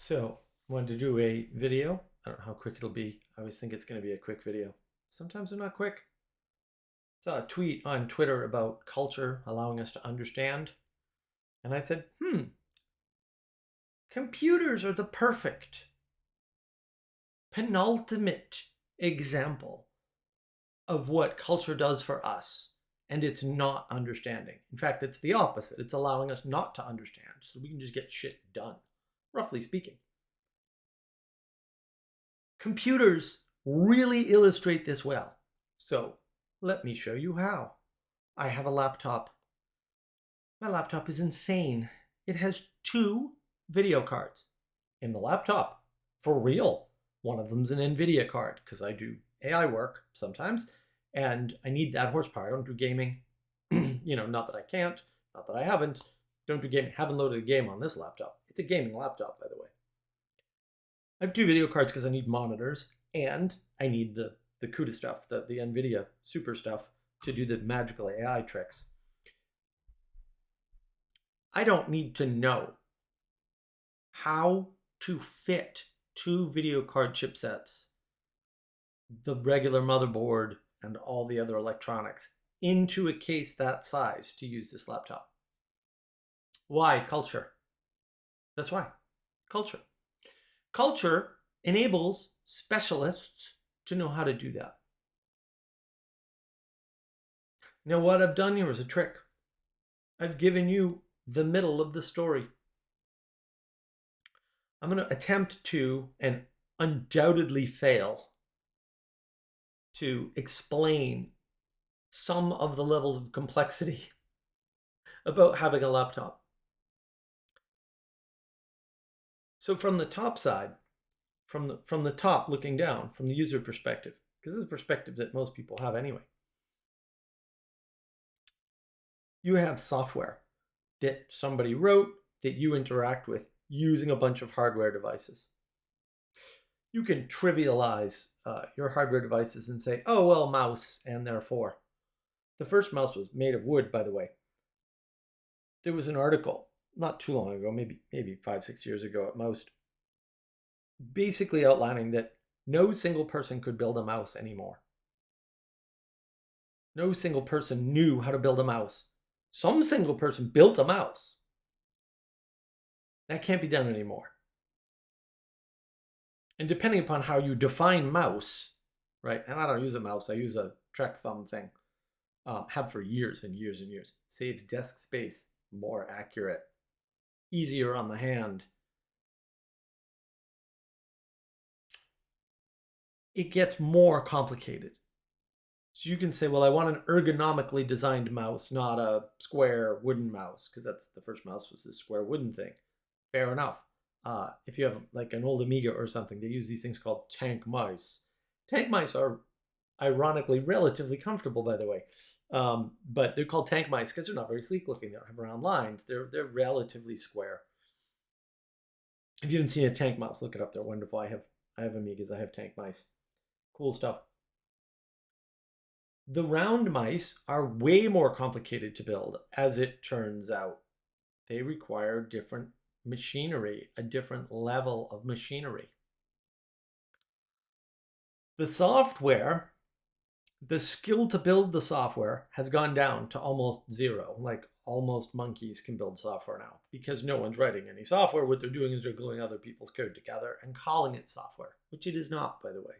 So, wanted to do a video. I don't know how quick it'll be. I always think it's going to be a quick video. Sometimes they're not quick. Saw a tweet on Twitter about culture allowing us to understand. And I said, computers are the perfect, penultimate example of what culture does for us. And it's not understanding. In fact, it's the opposite. It's allowing us not to understand so we can just get shit done, roughly speaking. Computers really illustrate this well. So let me show you how. I have a laptop. My laptop is insane. It has two video cards in the laptop. For real. One of them's an NVIDIA card because I do AI work sometimes and I need that horsepower. I don't do gaming. Not that I can't, not that I haven't. Don't do gaming. Haven't loaded a game on this laptop. It's a gaming laptop, by the way. I have two video cards because I need monitors and I need the CUDA stuff, the NVIDIA super stuff to do the magical AI tricks. I don't need to know how to fit two video card chipsets, the regular motherboard, and all the other electronics into a case that size to use this laptop. Why? Culture. That's why. Culture. Culture enables specialists to know how to do that. Now, what I've done here is a trick. I've given you the middle of the story. I'm going to attempt to, and undoubtedly fail, to explain some of the levels of complexity about having a laptop. So from the top side, from the top looking down, from the user perspective, because this is a perspective that most people have anyway, you have software that somebody wrote that you interact with using a bunch of hardware devices. You can trivialize your hardware devices and say, oh, well, mouse, and therefore. The first mouse was made of wood, by the way. There was an article not too long ago, maybe 5-6 years ago at most, basically outlining that no single person could build a mouse anymore. No single person knew how to build a mouse. Some single person built a mouse. That can't be done anymore. And depending upon how you define mouse, right? And I don't use a mouse, I use a Trek thumb thing. Have for years and years and years. Saves desk space, more accurate, easier on the hand. It gets more complicated. So you can say, well, I want an ergonomically designed mouse, not a square wooden mouse, because that's the first mouse was this square wooden thing. Fair enough. If you have like an old Amiga or something, they use these things called tank mice. Tank mice are ironically relatively comfortable, by the way. But they're called tank mice because they're not very sleek looking. They don't have round lines. They're relatively square. If you haven't seen a tank mouse, look it up. They're wonderful. I have Amigas. I have tank mice. Cool stuff. The round mice are way more complicated to build, as it turns out. They require different machinery, a different level of machinery. The software, the skill to build the software has gone down to almost zero. Like almost monkeys can build software now because no one's writing any software. What they're doing is they're gluing other people's code together and calling it software, which it is not, by the way,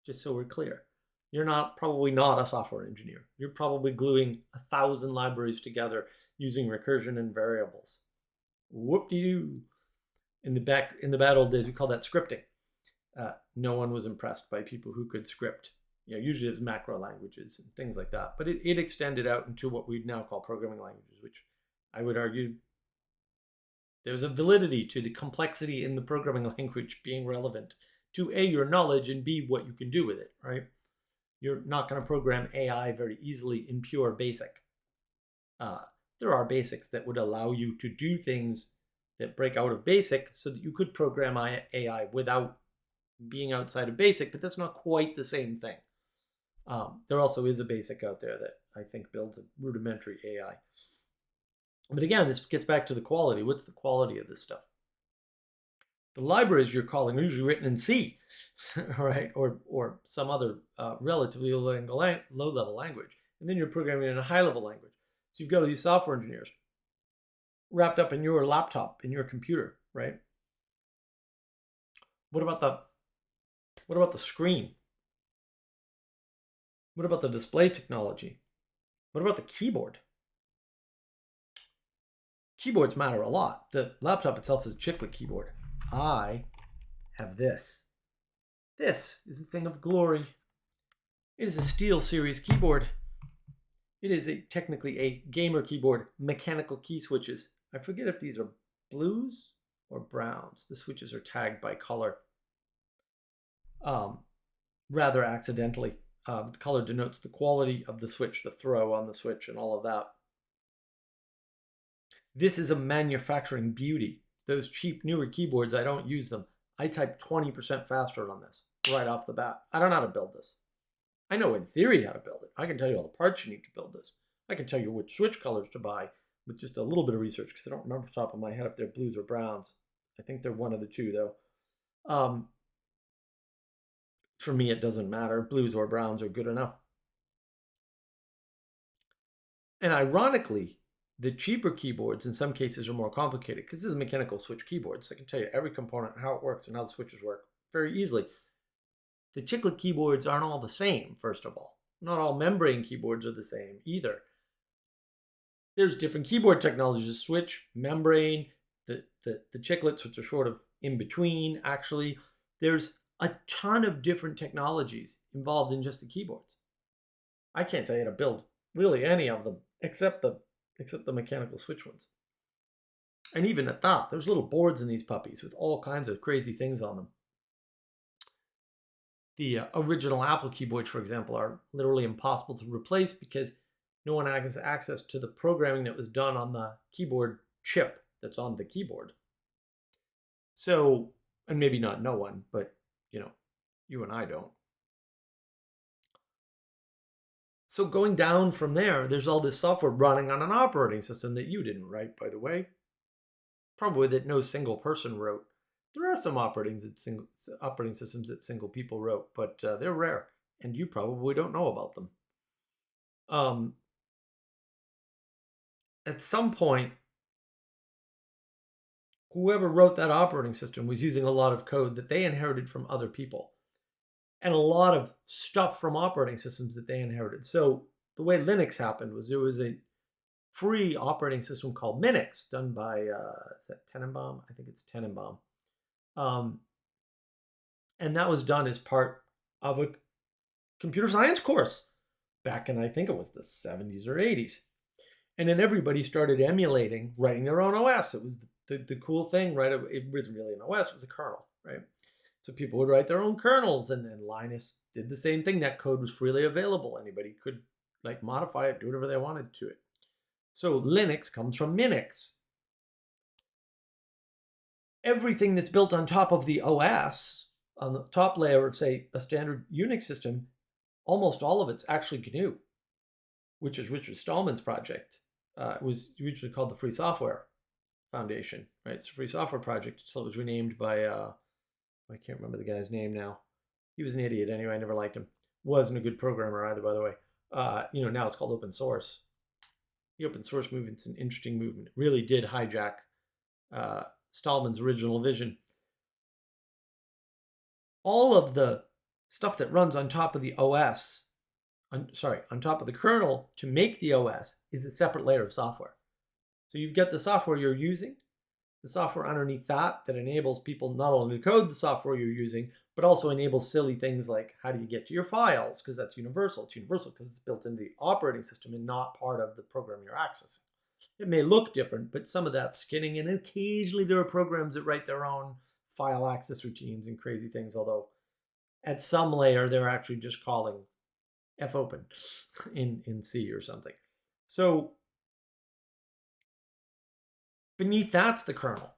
just so we're clear. You're probably not a software engineer. You're probably gluing 1,000 libraries together using recursion and variables. Whoop-de-doo. In the bad old days, we call that scripting. No one was impressed by people who could script. Usually it's macro languages and things like that. But it extended out into what we'd now call programming languages, which I would argue there's a validity to the complexity in the programming language being relevant to A, your knowledge, and B, what you can do with it, right? You're not going to program AI very easily in pure BASIC. There are basics that would allow you to do things that break out of BASIC so that you could program AI without being outside of BASIC, but that's not quite the same thing. There also is a BASIC out there that I think builds a rudimentary AI. But again, this gets back to the quality. What's the quality of this stuff? The libraries you're calling are usually written in C, right, or some other relatively low-level language, and then you're programming in a high-level language. So you've got all these software engineers wrapped up in your laptop, in your computer, right? What about the screen? What about the display technology? What about the keyboard? Keyboards matter a lot. The laptop itself is a chiclet keyboard. I have this. This is a thing of glory. It is a SteelSeries keyboard. It is technically a gamer keyboard, mechanical key switches. I forget if these are blues or browns. The switches are tagged by color. Rather accidentally. The color denotes the quality of the switch, the throw on the switch, and all of that. This is a manufacturing beauty. Those cheap newer keyboards, I don't use them. I type 20% faster on this right off the bat. I don't know how to build this. I know in theory how to build it. I can tell you all the parts you need to build this. I can tell you which switch colors to buy with just a little bit of research, because I don't remember off the top of my head if they're blues or browns. I think they're one of the two, though. For me, it doesn't matter. Blues or browns are good enough. And ironically, the cheaper keyboards in some cases are more complicated, because this is a mechanical switch keyboard, so I can tell you every component, how it works, and how the switches work very easily. The chiclet keyboards aren't all the same, first of all. Not all membrane keyboards are the same either. There's different keyboard technologies: switch, membrane, the chiclets, which are sort of in between, actually. There's a ton of different technologies involved in just the keyboards. I can't tell you how to build really any of them except the mechanical switch ones. And even at that, there's little boards in these puppies with all kinds of crazy things on them. The original Apple keyboards, for example, are literally impossible to replace because no one has access to the programming that was done on the keyboard chip that's on the keyboard. So, and maybe not no one, but you and I don't. So going down from there, there's all this software running on an operating system that you didn't write, by the way. Probably that no single person wrote. There are some operating systems that single people wrote, but they're rare, and you probably don't know about them. At some point, whoever wrote that operating system was using a lot of code that they inherited from other people, and a lot of stuff from operating systems that they inherited. So the way Linux happened was there was a free operating system called Minix done by, is that Tenenbaum? I think it's Tenenbaum. And that was done as part of a computer science course back in, I think it was the 70s or 80s. And then everybody started emulating writing their own OS. It was the cool thing, right? It wasn't really an OS, it was a kernel, right? So people would write their own kernels, and then Linus did the same thing. That code was freely available. Anybody could modify it, do whatever they wanted to it. So Linux comes from Minix. Everything that's built on top of the OS, on the top layer of, say, a standard Unix system, almost all of it's actually GNU, which is Richard Stallman's project. It was originally called the Free Software Foundation, right? It's a free software project until it was renamed by, I can't remember the guy's name now. He was an idiot anyway. I never liked him. Wasn't a good programmer either, by the way. Now it's called open source. The open source movement's an interesting movement. It really did hijack Stallman's original vision. All of the stuff that runs on top of the OS, on top of the kernel to make the OS, is a separate layer of software. So you've got the software you're using, the software underneath that enables people not only to code the software you're using, but also enables silly things like how do you get to your files, because that's universal. It's universal because it's built into the operating system and not part of the program you're accessing. It may look different, but some of that's skinning, and occasionally there are programs that write their own file access routines and crazy things, although at some layer they're actually just calling fopen in C or something. So beneath that's the kernel.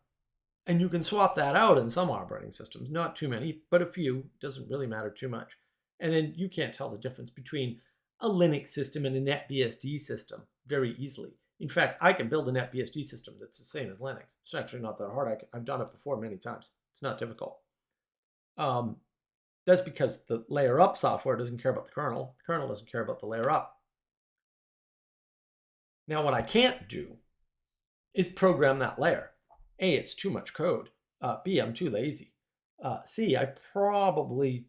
And you can swap that out in some operating systems, not too many, but a few. It doesn't really matter too much. And then you can't tell the difference between a Linux system and a NetBSD system very easily. In fact, I can build a NetBSD system that's the same as Linux. It's actually not that hard. I've done it before many times. It's not difficult. That's because the layer up software doesn't care about the kernel. The kernel doesn't care about the layer up. Now, what I can't do is program that layer. A, it's too much code. B, I'm too lazy. C, I probably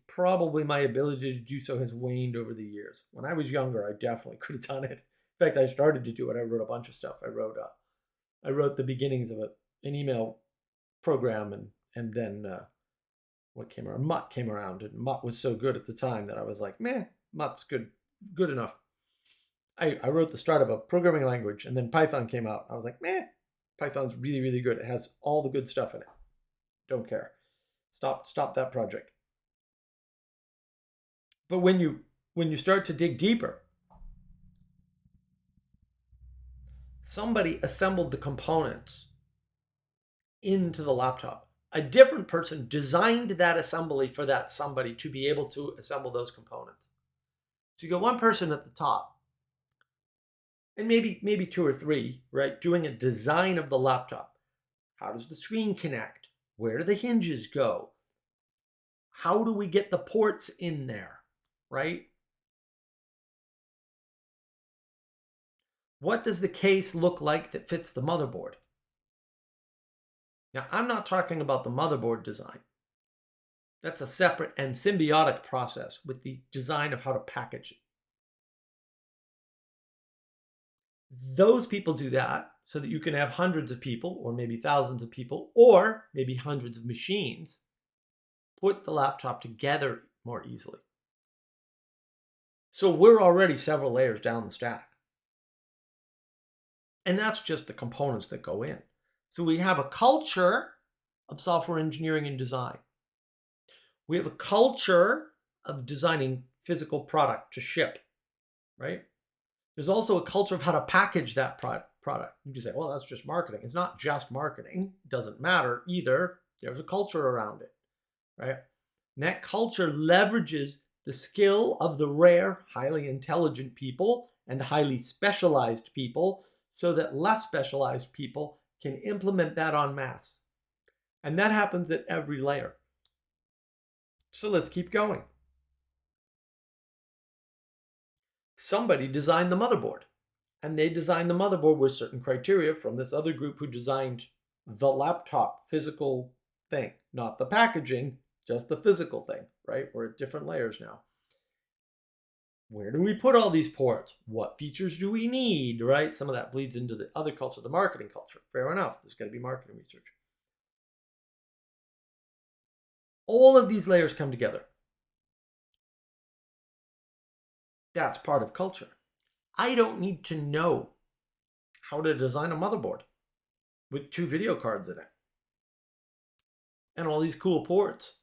my ability to do so has waned over the years. When I was younger, I definitely could have done it. In fact, I started to do it. I wrote a bunch of stuff. I wrote the beginnings of an email program, and then what came around? Mutt came around, and Mutt was so good at the time that I was like, meh, Mutt's good enough. I wrote the start of a programming language, and then Python came out. I was like, meh, Python's really, really good. It has all the good stuff in it. Don't care. Stop that project. But when you start to dig deeper, somebody assembled the components into the laptop. A different person designed that assembly for that somebody to be able to assemble those components. So you got one person at the top, and maybe two or three, right, doing a design of the laptop. How does the screen connect? Where do the hinges go? How do we get the ports in there, right? What does the case look like that fits the motherboard? Now, I'm not talking about the motherboard design. That's a separate and symbiotic process with the design of how to package it. Those people do that so that you can have hundreds of people, or maybe thousands of people, or maybe hundreds of machines put the laptop together more easily. So we're already several layers down the stack. And that's just the components that go in. So we have a culture of software engineering and design. We have a culture of designing physical product to ship, right? There's also a culture of how to package that product. You can say, well, that's just marketing. It's not just marketing. It doesn't matter either. There's a culture around it, right? And that culture leverages the skill of the rare, highly intelligent people and highly specialized people so that less specialized people can implement that en masse. And that happens at every layer. So let's keep going. Somebody designed the motherboard, and they designed the motherboard with certain criteria from this other group who designed the laptop physical thing, not the packaging, just the physical thing, right? We're at different layers now. Where do we put all these ports? What features do we need, right? Some of that bleeds into the other culture, the marketing culture. Fair enough. There's going to be marketing research. All of these layers come together. That's part of culture. I don't need to know how to design a motherboard with 2 video cards in it and all these cool ports.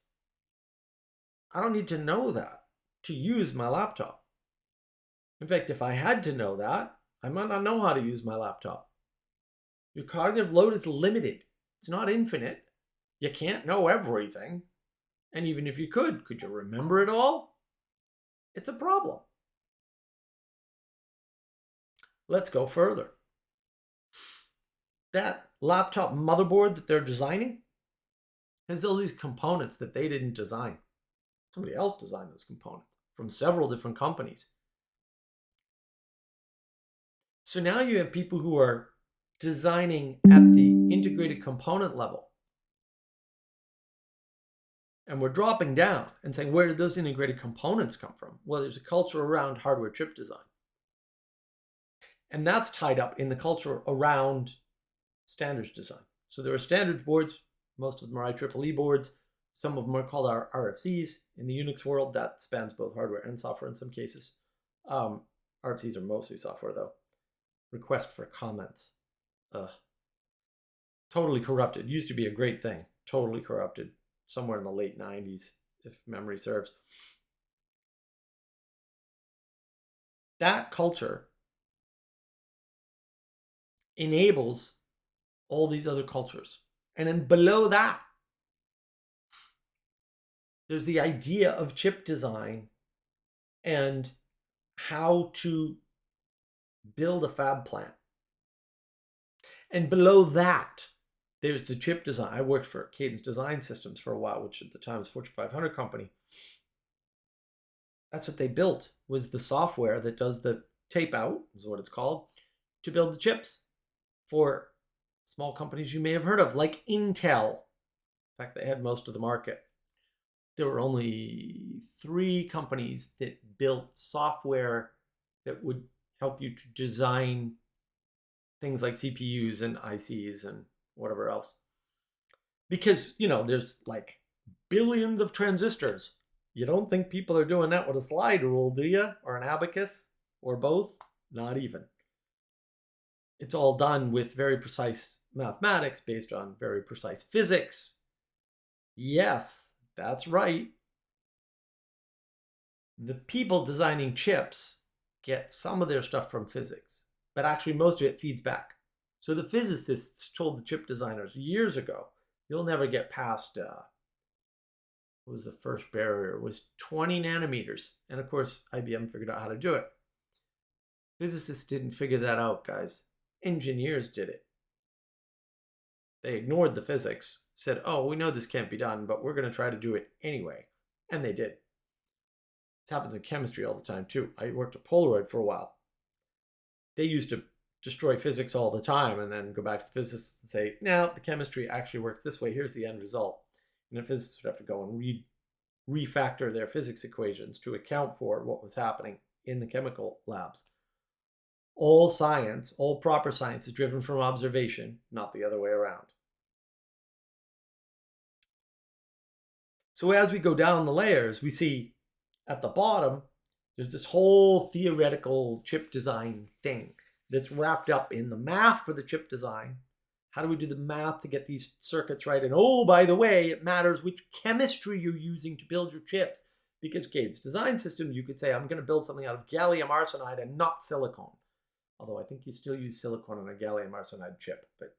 I don't need to know that to use my laptop. In fact, if I had to know that, I might not know how to use my laptop. Your cognitive load is limited. It's not infinite. You can't know everything. And even if you could you remember it all? It's a problem. Let's go further. That laptop motherboard that they're designing has all these components that they didn't design. Somebody else designed those components from several different companies. So now you have people who are designing at the integrated component level. And we're dropping down and saying, where did those integrated components come from? Well, there's a culture around hardware chip design. And that's tied up in the culture around standards design. So there are standards boards. Most of them are IEEE boards. Some of them are called RFCs. In the Unix world, that spans both hardware and software in some cases. RFCs are mostly software, though. Request for comments. Totally corrupted. Used to be a great thing. Totally corrupted. Somewhere in the late 90s, if memory serves. That culture enables all these other cultures. And then below that, there's the idea of chip design and how to build a fab plant. And below that, there's the chip design. I worked for Cadence Design Systems for a while, which at the time was Fortune 500 company. That's what they built, was the software that does the tape out, is what it's called, to build the chips for small companies you may have heard of, like Intel. In fact, they had most of the market. There were only 3 companies that built software that would help you to design things like CPUs and ICs and whatever else. Because, there's like billions of transistors. You don't think people are doing that with a slide rule, do you? Or an abacus? Or both? Not even. It's all done with very precise mathematics based on very precise physics. Yes, that's right. The people designing chips get some of their stuff from physics, but actually most of it feeds back. So the physicists told the chip designers years ago, you'll never get past, what was the first barrier? It was 20 nanometers. And of course, IBM figured out how to do it. Physicists didn't figure that out, guys. Engineers did it. They ignored the physics, said, oh, we know this can't be done, but we're going to try to do it anyway. And they did. This happens in chemistry all the time, too. I worked at Polaroid for a while. They used to destroy physics all the time and then go back to the physicists and say, no, the chemistry actually works this way. Here's the end result. And the physicists would have to go and refactor their physics equations to account for what was happening in the chemical labs. All science, all proper science is driven from observation, not the other way around. So as we go down the layers, we see at the bottom, there's this whole theoretical chip design thing that's wrapped up in the math for the chip design. How do we do the math to get these circuits right? And oh, by the way, it matters which chemistry you're using to build your chips. Because Cadence Design Systems, you could say, I'm going to build something out of gallium arsenide and not silicon. Although I think you still use silicon on a gallium arsenide chip. But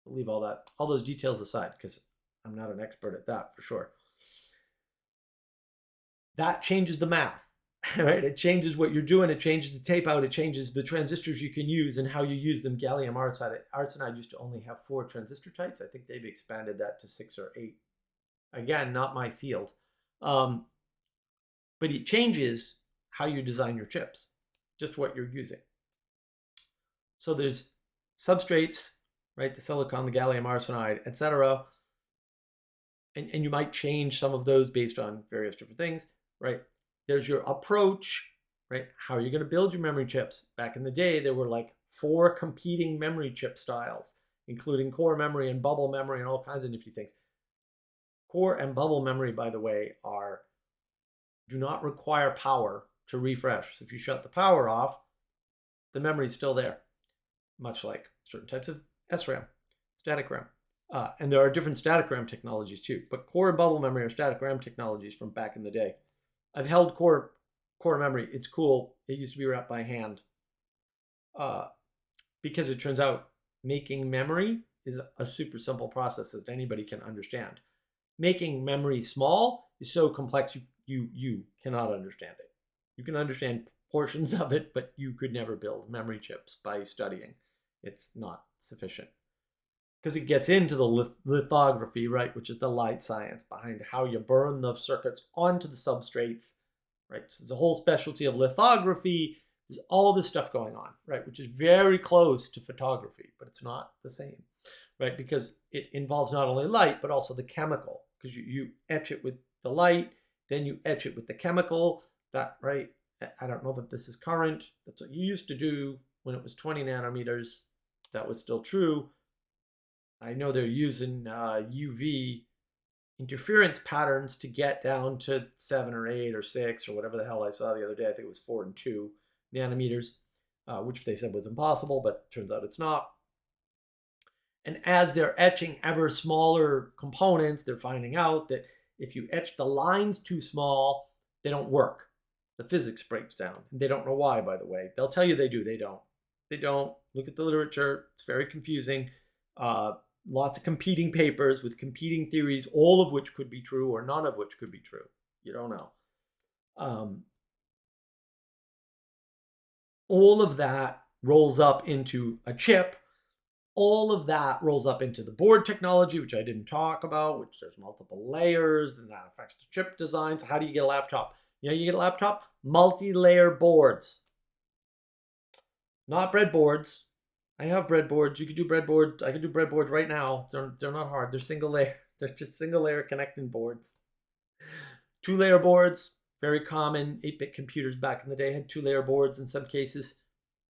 we'll leave all those details aside, because I'm not an expert at that for sure. That changes the math. Right? It changes what you're doing. It changes the tape out. It changes the transistors you can use and how you use them. Gallium arsenide used to only have 4 transistor types. I think they've expanded that to 6 or 8. Again, not my field. But it changes how you design your chips, just what you're using. So there's substrates, right? The silicon, the gallium arsenide, etc. And you might change some of those based on various different things, right? There's your approach, right? How are you going to build your memory chips? Back in the day, there were like 4 competing memory chip styles, including core memory and bubble memory and all kinds of nifty things. Core and bubble memory, by the way, do not require power to refresh. So if you shut the power off, the memory is still there, much like certain types of SRAM, static RAM. And there are different static RAM technologies too, but core and bubble memory are static RAM technologies from back in the day. I've held core memory. It's cool. It used to be wrapped by hand because it turns out making memory is a super simple process that anybody can understand. Making memory small is so complex you cannot understand it. You can understand portions of it, but you could never build memory chips by studying. It's not sufficient. Because it gets into the lithography, right, which is the light science behind how you burn the circuits onto the substrates, right? So there's a whole specialty of lithography. There's all this stuff going on, right, which is very close to photography, but it's not the same, right, because it involves not only light, but also the chemical, because you etch it with the light, then you etch it with the chemical, that, right? I don't know that this is current. That's what you used to do when it was 20 nanometers. That was still true. I know they're using UV interference patterns to get down to 7 or 8 or 6 or whatever the hell I saw the other day. I think it was 4 and 2 nanometers, which they said was impossible, but turns out it's not. And as they're etching ever smaller components, they're finding out that if you etch the lines too small, they don't work. The physics breaks down. They don't know why, by the way. They'll tell you they do. They don't. They don't. Look at the literature. It's very confusing. Lots of competing papers with competing theories, all of which could be true or none of which could be true. You don't know. All of that rolls up into a chip. all of that rolls up into the board technology, which I didn't talk about, which there's multiple layers, and that affects the chip designs. How do you get a laptop? You get a laptop, multi-layer boards. Not breadboards. I have breadboards. You could do breadboards. I could do breadboards right now. They're not hard. They're single layer. They're just single layer connecting boards. 2-layer boards, very common. 8-bit computers back in the day had 2-layer boards in some cases.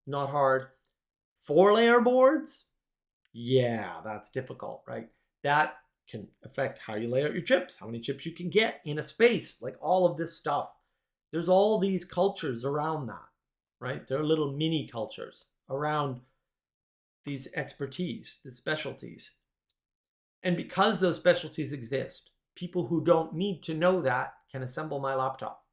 Not hard. 4-layer boards? Yeah, that's difficult, right? That can affect how you lay out your chips, how many chips you can get in a space, like all of this stuff. There's all these cultures around that, right? There are little mini cultures around these expertise, the specialties. And because those specialties exist, people who don't need to know that can assemble my laptop.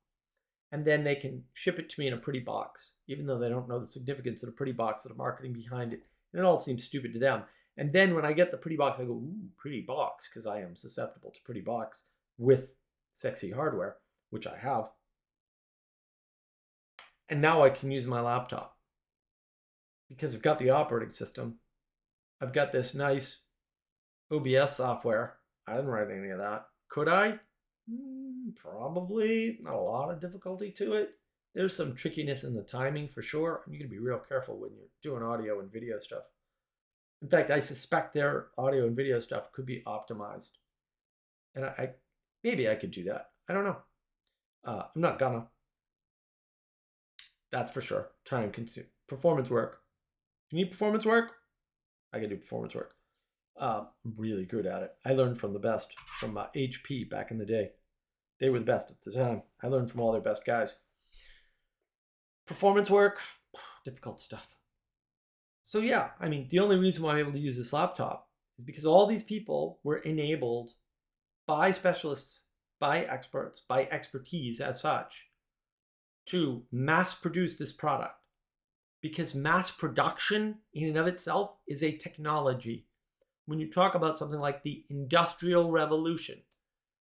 And then they can ship it to me in a pretty box, even though they don't know the significance of the pretty box or the marketing behind it. And it all seems stupid to them. And then when I get the pretty box, I go, ooh, pretty box, because I am susceptible to pretty box with sexy hardware, which I have. And now I can use my laptop because I've got the operating system. I've got this nice OBS software. I didn't write any of that. Could I? Probably. Not a lot of difficulty to it. There's some trickiness in the timing for sure. You can be real careful when you're doing audio and video stuff. In fact, I suspect their audio and video stuff could be optimized. And maybe I could do that. I don't know. I'm not gonna. That's for sure. Time consume. Performance work. If you need performance work, I can do performance work. I'm really good at it. I learned from the best, from HP back in the day. They were the best at the time. I learned from all their best guys. Performance work, difficult stuff. So yeah, I mean, the only reason why I'm able to use this laptop is because all these people were enabled by specialists, by experts, by expertise as such, to mass produce this product. Because mass production in and of itself is a technology. When you talk about something like the Industrial Revolution,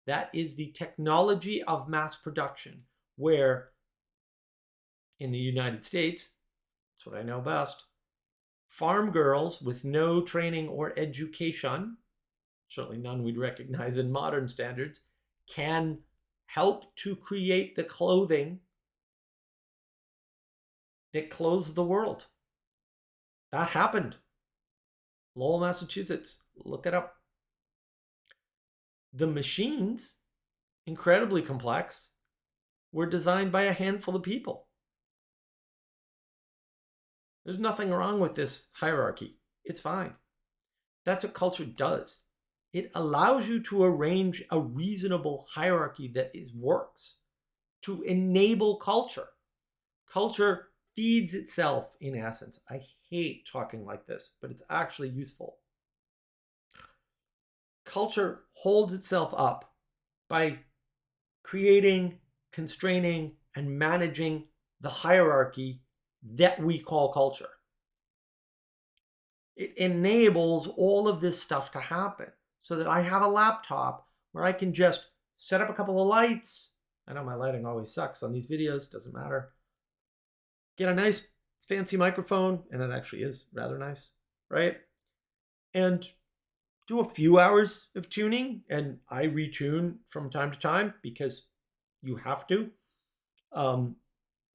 that is the technology of mass production, where in the United States, that's what I know best, farm girls with no training or education, certainly none we'd recognize in modern standards, can help to create the clothing that clothes the world. That happened. Lowell, Massachusetts. Look it up. The machines, incredibly complex, were designed by a handful of people. There's nothing wrong with this hierarchy. It's fine. That's what culture does. It allows you to arrange a reasonable hierarchy that works to enable culture. Culture feeds itself in essence. I hate talking like this, but it's actually useful. Culture holds itself up by creating, constraining, and managing the hierarchy that we call culture. It enables all of this stuff to happen so that I have a laptop where I can just set up a couple of lights. I know my lighting always sucks on these videos, doesn't matter. Get a nice fancy microphone, and it actually is rather nice, right? And do a few hours of tuning, and I retune from time to time because you have to. And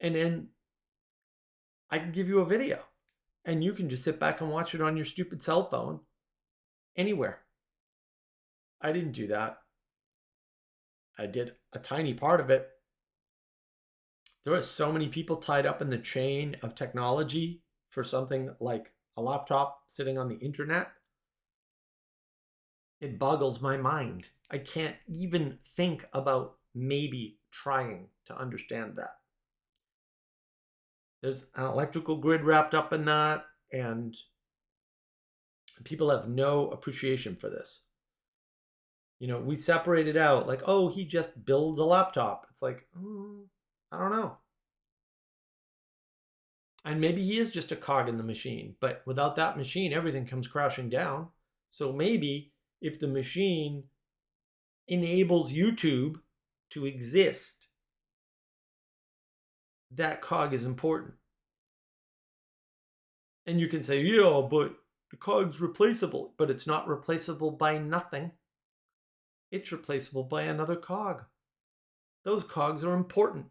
then I can give you a video, and you can just sit back and watch it on your stupid cell phone anywhere. I didn't do that. I did a tiny part of it. There are so many people tied up in the chain of technology for something like a laptop sitting on the internet. It boggles my mind. I can't even think about maybe trying to understand that. There's an electrical grid wrapped up in that, and people have no appreciation for this. You know, we separate it out like, oh, he just builds a laptop. It's like, I don't know. And maybe he is just a cog in the machine, but without that machine, everything comes crashing down. So maybe if the machine enables YouTube to exist, that cog is important. And you can say, yeah, but the cog's replaceable, but it's not replaceable by nothing. It's replaceable by another cog. Those cogs are important.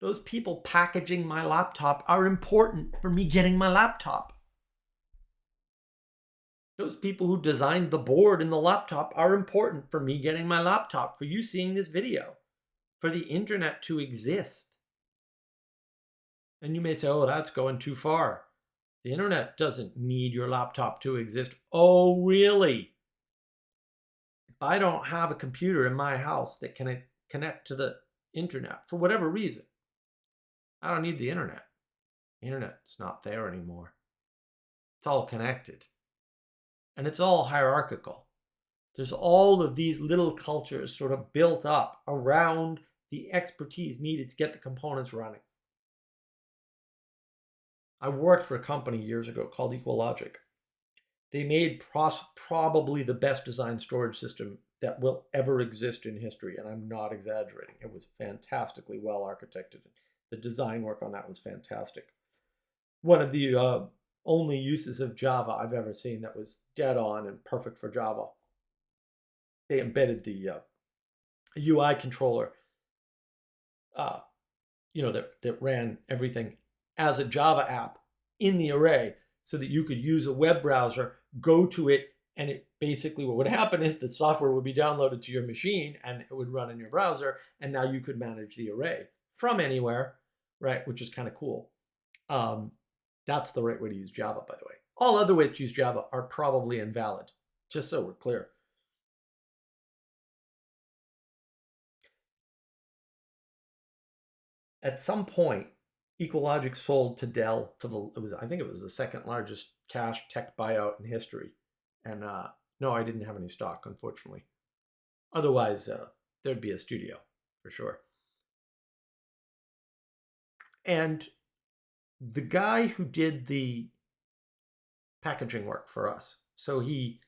Those people packaging my laptop are important for me getting my laptop. Those people who designed the board in the laptop are important for me getting my laptop, for you seeing this video, for the internet to exist. And you may say, oh, that's going too far. The internet doesn't need your laptop to exist. Oh, really? If I don't have a computer in my house that can connect to the internet for whatever reason, I don't need the internet. The internet's not there anymore. It's all connected. And it's all hierarchical. There's all of these little cultures sort of built up around the expertise needed to get the components running. I worked for a company years ago called EqualLogic. They made probably the best designed storage system that will ever exist in history, and I'm not exaggerating. It was fantastically well architected. The design work on that was fantastic. One of the only uses of Java I've ever seen that was dead on and perfect for Java. They embedded the UI controller, that ran everything as a Java app in the array, so that you could use a web browser, go to it, and it basically, what would happen is the software would be downloaded to your machine and it would run in your browser, and now you could manage the array from anywhere, right? Which is kind of cool. That's the right way to use Java, by the way. All other ways to use Java are probably invalid, just so we're clear. At some point, EqualLogic sold to Dell for I think it was the second largest cash tech buyout in history. And no, I didn't have any stock, unfortunately. Otherwise, there'd be a studio for sure. And the guy who did the packaging work for us, so he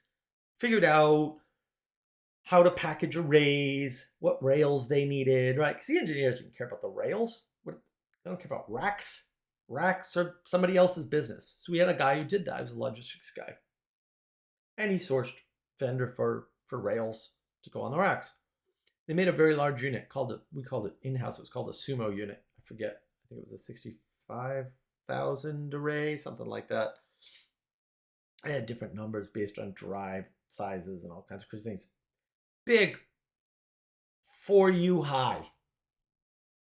figured out how to package arrays, what rails they needed, right? Because the engineers didn't care about the rails. They don't care about racks. Racks are somebody else's business. So we had a guy who did that. He was a logistics guy. And he sourced vendor for rails to go on the racks. They made a very large unit we called it in-house. It was called a Sumo unit. I forget. I think it was a 65,000 array, something like that. I had different numbers based on drive sizes and all kinds of crazy things. Big 4U high.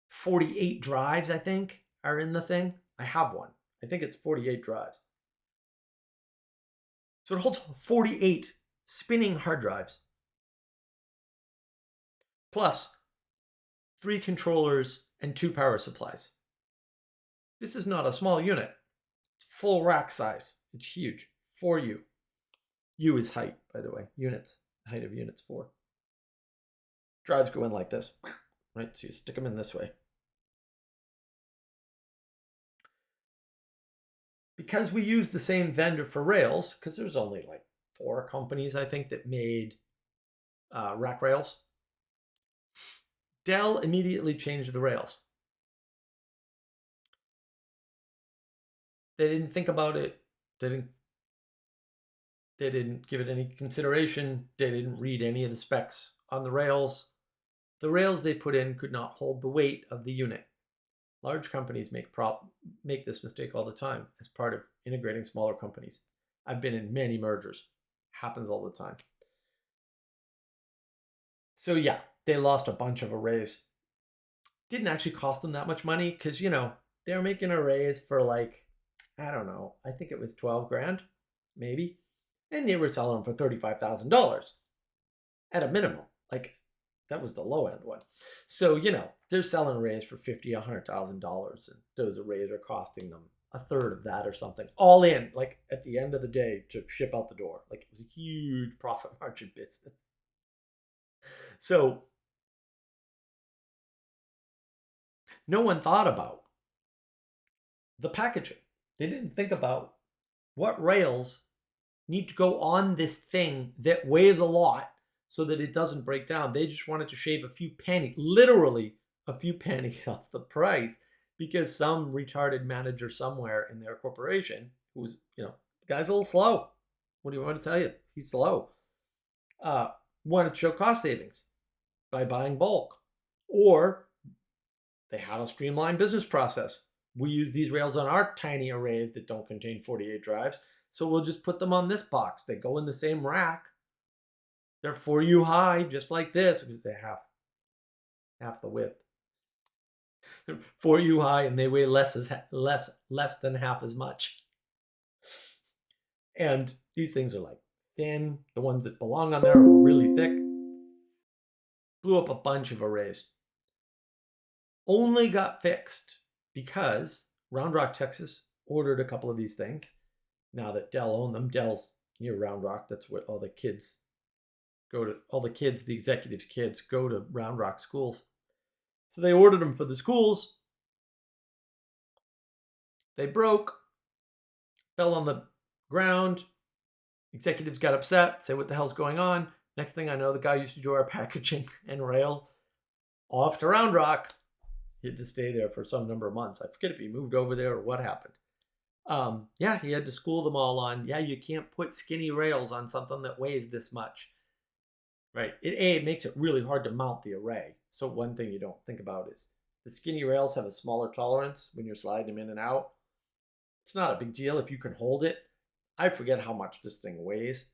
48 drives, I think, are in the thing. I have one. I think it's 48 drives. So it holds 48 spinning hard drives. Plus 3 controllers and 2 power supplies. This is not a small unit. It's full rack size. It's huge. 4U. U is height, by the way. Units. Height of units 4. Drives go in like this. Right? So you stick them in this way. Because we use the same vendor for rails, because there's only like 4 companies, I think, that made rack rails, Dell immediately changed the rails. They didn't think about it. They didn't give it any consideration. They didn't read any of the specs on the rails. The rails they put in could not hold the weight of the unit. Large companies make this mistake all the time as part of integrating smaller companies. I've been in many mergers. Happens all the time. So yeah, they lost a bunch of arrays. Didn't actually cost them that much money because, they were making arrays for like, I don't know, I think it was 12 grand, maybe. And they were selling them for $35,000 at a minimum. Like, that was the low end one. So, they're selling arrays for $50,000, $100,000, and those arrays are costing them a third of that or something, all in, like at the end of the day, to ship out the door. Like, it was a huge profit margin business. So no one thought about the packaging. They didn't think about what rails need to go on this thing that weighs a lot so that it doesn't break down. They just wanted to shave a few pennies, literally a few pennies off the price, because some retarded manager somewhere in their corporation, who was, the guy's a little slow. What do you want to tell you? He's slow. Wanted to show cost savings by buying bulk. Or they had a streamlined business process. We use these rails on our tiny arrays that don't contain 48 drives, so we'll just put them on this box. They go in the same rack. They're 4U high, just like this, because they have half the width. 4U high, and they weigh less than half as much. And these things are like thin. The ones that belong on there are really thick. Blew up a bunch of arrays. Only got fixed because Round Rock, Texas ordered a couple of these things. Now that Dell owned them, Dell's near Round Rock. That's where all the kids go to. All the kids, the executives' kids, go to Round Rock schools. So they ordered them for the schools. They broke, fell on the ground. Executives got upset, say, what the hell's going on? Next thing I know, the guy used to do our packaging and rail off to Round Rock. He had to stay there for some number of months. I forget if he moved over there or what happened. Yeah, he had to school them all on, yeah, you can't put skinny rails on something that weighs this much. Right? It makes it really hard to mount the array. So one thing you don't think about is the skinny rails have a smaller tolerance when you're sliding them in and out. It's not a big deal if you can hold it. I forget how much this thing weighs.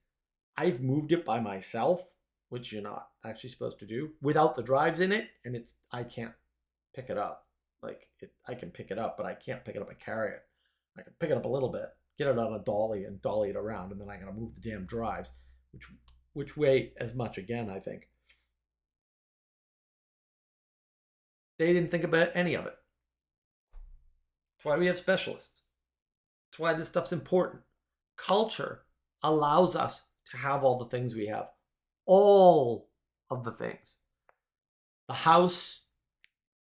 I've moved it by myself, which you're not actually supposed to do, without the drives in it, and I can't pick it up. I can pick it up, but I can't pick it up and carry it. I can pick it up a little bit, get it on a dolly and dolly it around, and then I gotta move the damn drives, which weigh as much again, I think. They didn't think about any of it. That's why we have specialists. That's why this stuff's important. Culture allows us to have all the things we have. All of the things. The house,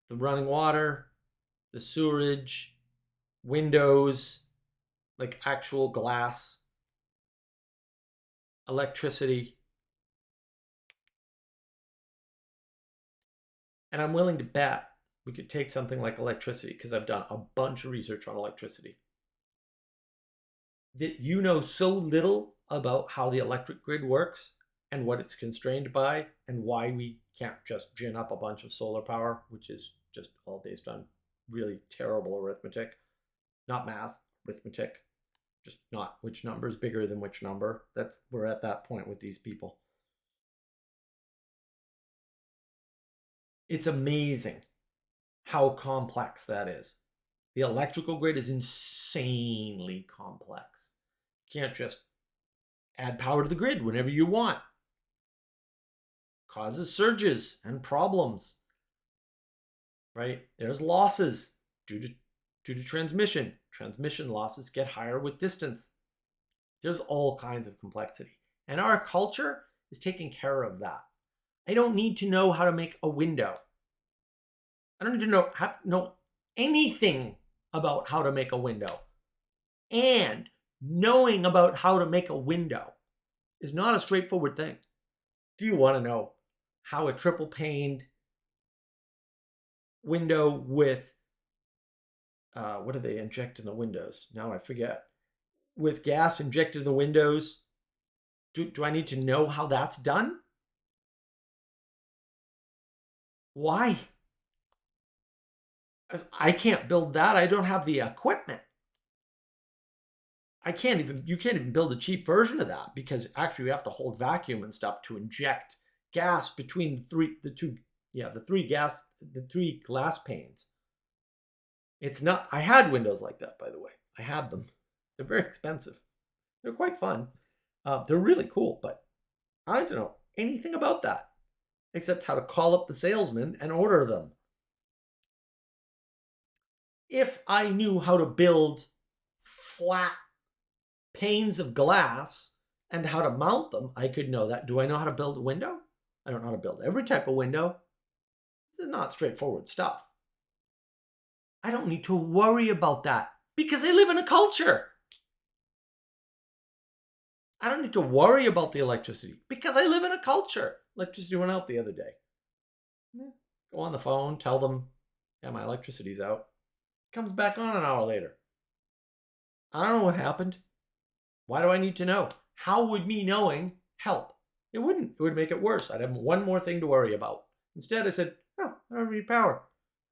the running water, the sewerage, windows, like actual glass, electricity. And I'm willing to bet we could take something like electricity, because I've done a bunch of research on electricity, that you know so little about how the electric grid works and what it's constrained by and why we can't just gin up a bunch of solar power, which is just all based on really terrible arithmetic, not math, arithmetic, just not which number is bigger than which number. We're at that point with these people. It's amazing how complex that is. The electrical grid is insanely complex. You can't just add power to the grid whenever you want. Causes surges and problems. Right? There's losses due to transmission. Transmission losses get higher with distance. There's all kinds of complexity. And our culture is taking care of that. I don't need to know how to make a window. I don't need to know anything about how to make a window. And knowing about how to make a window is not a straightforward thing. Do you want to know how a triple paned window with, what do they inject in the windows? Now I forget. With gas injected in the windows, do I need to know how that's done? Why? I can't build that. I don't have the equipment. You can't even build a cheap version of that, because actually you have to hold vacuum and stuff to inject gas between the three glass panes. It's not, I had windows like that, by the way. I had them. They're very expensive. They're quite fun. They're really cool, but I don't know anything about that except how to call up the salesman and order them. If I knew how to build flat panes of glass and how to mount them, I could know that. Do I know how to build a window? I don't know how to build every type of window. This is not straightforward stuff. I don't need to worry about that because I live in a culture. I don't need to worry about the electricity because I live in a culture. Electricity went out the other day. Go on the phone, tell them, yeah, my electricity's out. Comes back on an hour later. I don't know what happened. Why do I need to know? How would me knowing help? It wouldn't. It would make it worse. I'd have one more thing to worry about. Instead, I said, oh, I don't need power.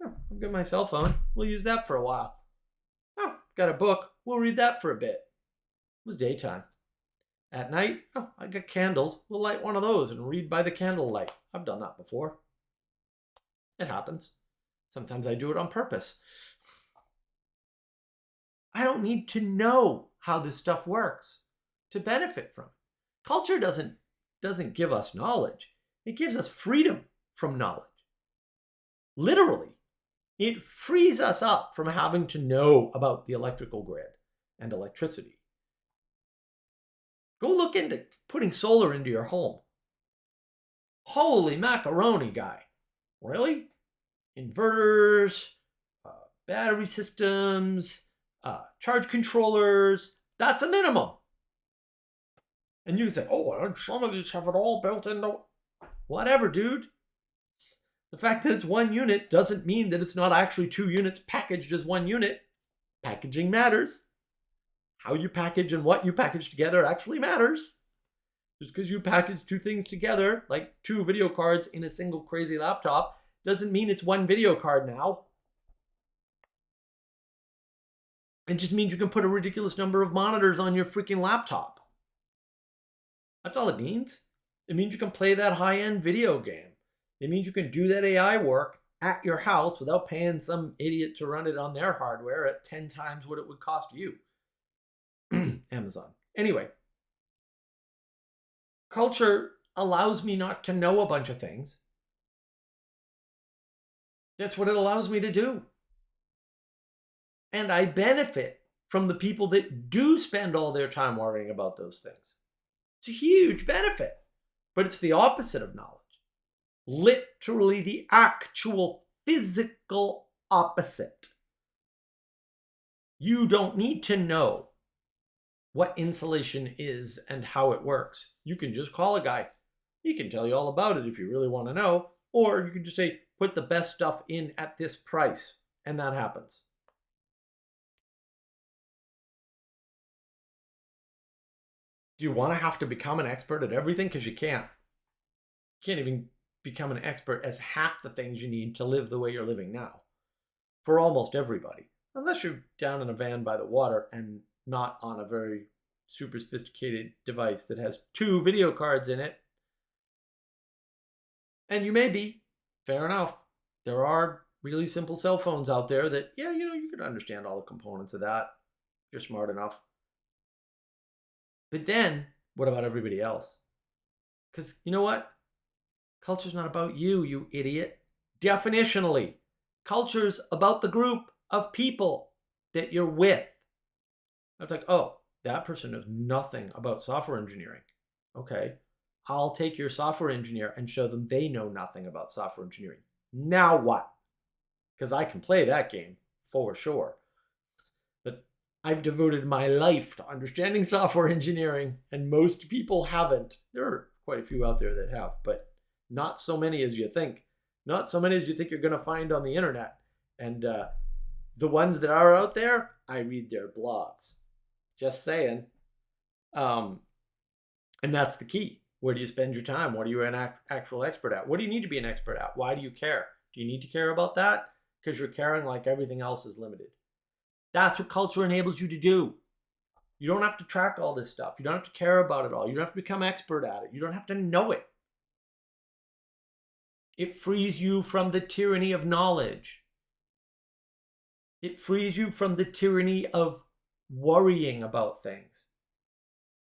Oh, I'll get my cell phone. We'll use that for a while. Oh, got a book. We'll read that for a bit. It was daytime. At night, oh, I got candles. We'll light one of those and read by the candlelight. I've done that before. It happens. Sometimes I do it on purpose. I don't need to know how this stuff works to benefit from it. Culture doesn't give us knowledge. It gives us freedom from knowledge. Literally, it frees us up from having to know about the electrical grid and electricity. Go look into putting solar into your home. Holy macaroni, guy. Really? Inverters, battery systems, charge controllers. That's a minimum. And you can say, oh, some of these have it all built into... Whatever, dude. The fact that it's one unit doesn't mean that it's not actually two units packaged as one unit. Packaging matters. How you package and what you package together actually matters. Just because you package two things together, like two video cards in a single crazy laptop, doesn't mean it's one video card now. It just means you can put a ridiculous number of monitors on your freaking laptop. That's all it means. It means you can play that high-end video game. It means you can do that AI work at your house without paying some idiot to run it on their hardware at 10 times what it would cost you. Amazon. Anyway, culture allows me not to know a bunch of things. That's what it allows me to do. And I benefit from the people that do spend all their time worrying about those things. It's a huge benefit, but it's the opposite of knowledge. Literally the actual physical opposite. You don't need to know what insulation is and how it works. You can just call a guy. He can tell you all about it if you really want to know. Or you can just say, put the best stuff in at this price. And that happens. Do you want to have to become an expert at everything? Because you can't. You can't even become an expert as half the things you need to live the way you're living now. For almost everybody. Unless you're down in a van by the water and not on a very super sophisticated device that has 2 video cards in it. And you may be. Fair enough. There are really simple cell phones out there that, yeah, you could understand all the components of that. You're smart enough. But then, what about everybody else? Because you know what? Culture's not about you, you idiot. Definitionally, culture's about the group of people that you're with. It's like, oh, that person knows nothing about software engineering. Okay, I'll take your software engineer and show them they know nothing about software engineering. Now what? Because I can play that game for sure. But I've devoted my life to understanding software engineering, and most people haven't. There are quite a few out there that have, but not so many as you think. Not so many as you think you're going to find on the internet. And the ones that are out there, I read their blogs. Just saying. And that's the key. Where do you spend your time? What are you an actual expert at? What do you need to be an expert at? Why do you care? Do you need to care about that? Because you're caring like everything else is limited. That's what culture enables you to do. You don't have to track all this stuff. You don't have to care about it all. You don't have to become expert at it. You don't have to know it. It frees you from the tyranny of knowledge. It frees you from the tyranny of worrying about things.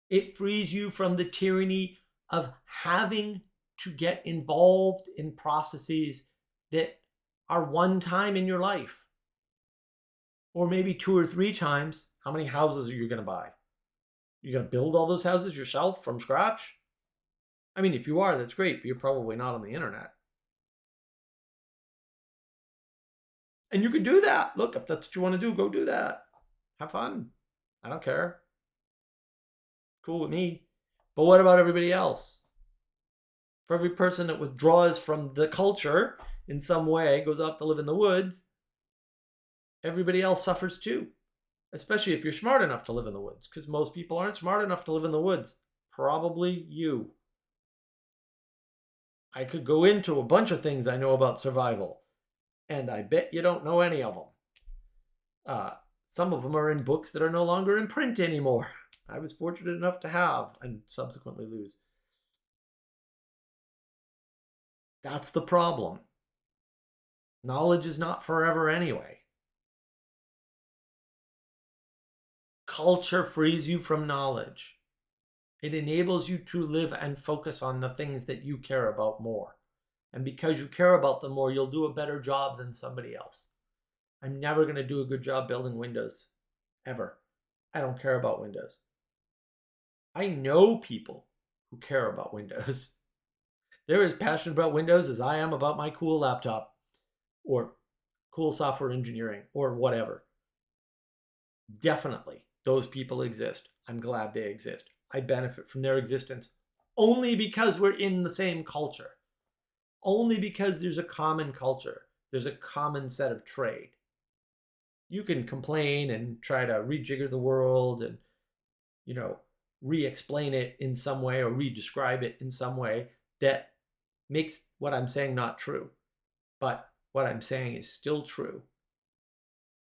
It frees you from the tyranny of having to get involved in processes that are one time in your life. Or maybe 2 or 3 times. How many houses are you going to buy? You're going to build all those houses yourself from scratch? I mean, if you are, that's great, but you're probably not on the internet. And you can do that. Look, if that's what you want to do, go do that. Have fun. I don't care. Cool with me. But what about everybody else? For every person that withdraws from the culture in some way, goes off to live in the woods, everybody else suffers too. especially if you're smart enough to live in the woods, because most people aren't smart enough to live in the woods. Probably you. I could go into a bunch of things I know about survival, and I bet you don't know any of them. Some of them are in books that are no longer in print anymore. I was fortunate enough to have and subsequently lose. That's the problem. Knowledge is not forever anyway. Culture frees you from knowledge. It enables you to live and focus on the things that you care about more. And because you care about them more, you'll do a better job than somebody else. I'm never going to do a good job building windows, ever. I don't care about windows. I know people who care about windows. They're as passionate about windows as I am about my cool laptop or cool software engineering or whatever. Definitely, those people exist. I'm glad they exist. I benefit from their existence only because we're in the same culture. Only because there's a common culture. There's a common set of trade. You can complain and try to rejigger the world and, re-explain it in some way or re-describe it in some way that makes what I'm saying not true. But what I'm saying is still true.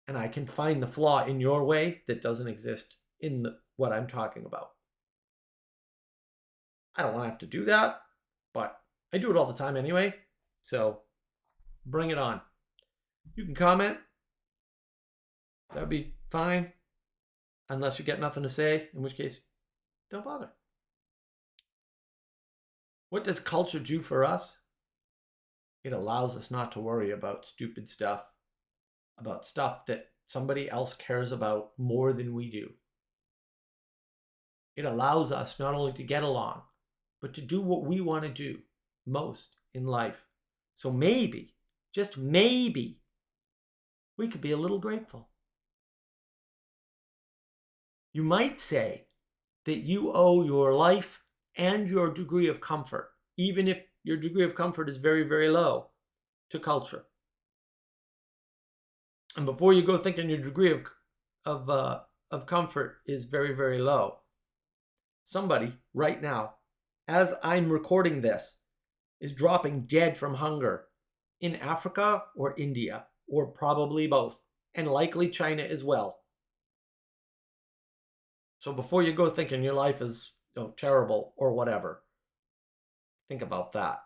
And I can find the flaw in your way that doesn't exist in what I'm talking about. I don't want to have to do that, but I do it all the time anyway. So bring it on. You can comment. That'd be fine. Unless you get nothing to say, in which case, don't bother. What does culture do for us? It allows us not to worry about stupid stuff, about stuff that somebody else cares about more than we do. It allows us not only to get along, but to do what we want to do most in life. So maybe, just maybe, we could be a little grateful. You might say that you owe your life and your degree of comfort, even if your degree of comfort is very, very low, to culture. And before you go thinking your degree of comfort is very, very low, somebody right now, as I'm recording this, is dropping dead from hunger in Africa or India, or probably both, and likely China as well. So before you go thinking your life is terrible or whatever, think about that.